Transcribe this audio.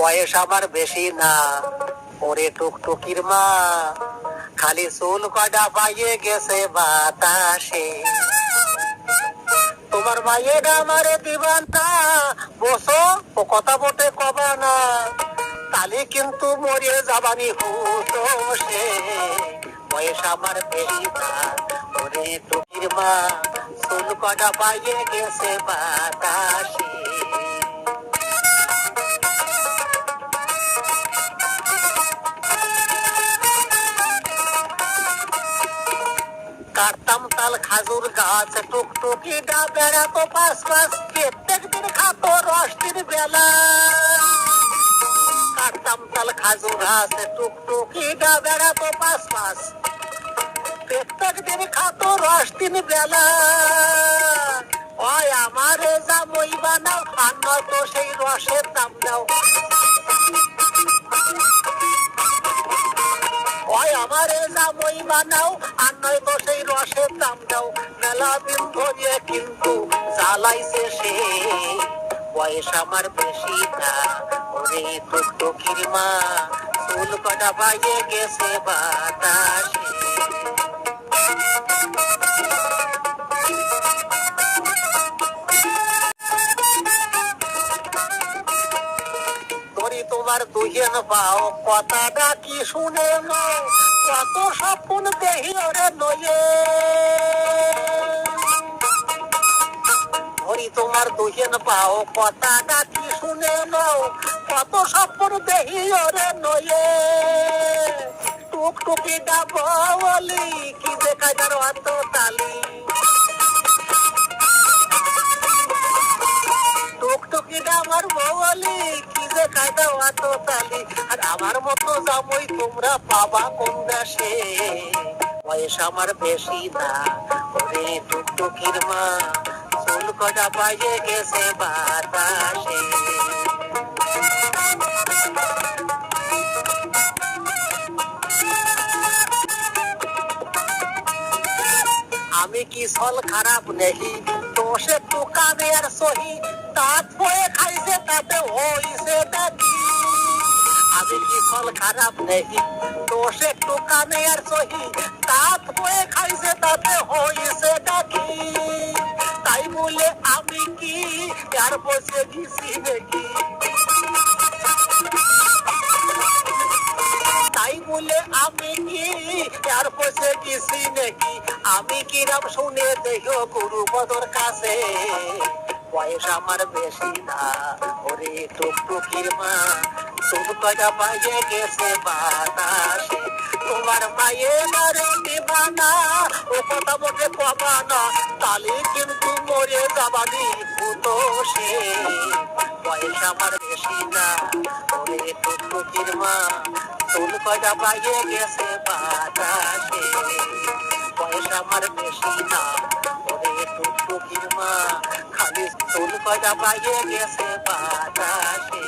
বয়স আমার বেশি না, ওরে টুকটুকির মা, খালি চুল কয়টা পাইয়ে গেছে বাতাসে। তোমার মায়ের আমারে দিবা না, বসো ও কথা বটে কবা না, তালি কিন্তু মরে যাবানি হুতো সে। বয়স আমার বেশি না, ওরে টুকির মা, চুল কয়টা পাইয়ে গেছে বাতাসে। কাটতাম তাল খাজুর গাছ, টুকটুকি ডা বেড়াতো পাশ পাশ, প্রত্যেক দিন খাতো রস দিন বেলা। কাটতাম তাল খাজুর গাছ, টুকটুকি ডা বেড়াতো পাশ পাশ, প্রত্যেক দিন খাতো রস দিন বেলা। ওই আমারে যা মই বানাও, আর নয়তো সেই রসের দাম দাও। ওই আমারে যা মই বানাও, আর নয়তো সেই রসের দাম দাও। মেলা দিন ধরিয়ে কিন্তু জ্বালাইছে সে। বয়স আমার বেশি না, ওরে টুকটুকির মা, চুল কটা পাইয়ে গেছে বাতাসে। ধরি তোমার দুহেন পাও, কথাটা কি শুনে নাও, কত স্বপ্ন দেহি ওরে নয়ে। ধরি তোমার দুহেন পাও, কথাটা কি শুনে নাও, কত স্বপ্ন দেহি ওরে নয়ে। টুকটুকি ডাব বলি, কি যে কাজার অত তালি। টুকটুকিটা আমার বলি, কি যে কায়দা অত তালি। আর আমার মতো জামই তোমরা পাবা কোন দেশে। বয়স আমার বেশি না, ওরে টুকটুকির মা, চুল কটা পাইয়ে গেছে বাতাসে। আমি কি ছল খারাপ নেহি, দোষে টুকাবে আর সহি, দাঁত হয়ে খাইছে তাতে হইছে নাকি। আমি কি ছল খারাপ নেহি, দোষে টুকাবে আর সহি, দাঁত হয়ে খাইছে তাতে হইছে নাকি। তাই বলে আমি কি আর বসে গেছি নাকি। তাই বলে আমি কি আর বসে গেছি নাকি। আমি কিরাম শুনে দেখো গুরুপদর কাছে। বয়স আমার বেশি না, ওরে টুকটুকির মা, চুল কয়টা পাইয়ে গেছে বাতাসে। তোমার মায়ের আরে দিবা না, ও কথা বটে কবা না, তালি কিন্তু মরে যাবানি ভূতো সে। বয়স আমার বেশি না, ওরে টুকটুকির মা, চুল কয়টা পাইয়ে গেছে বাতাসে। বয়স আমার বেশি না, ওরে টুকটুকির মা, খালি চুল কয়টা পাইয়ে গেছে বাতাসে।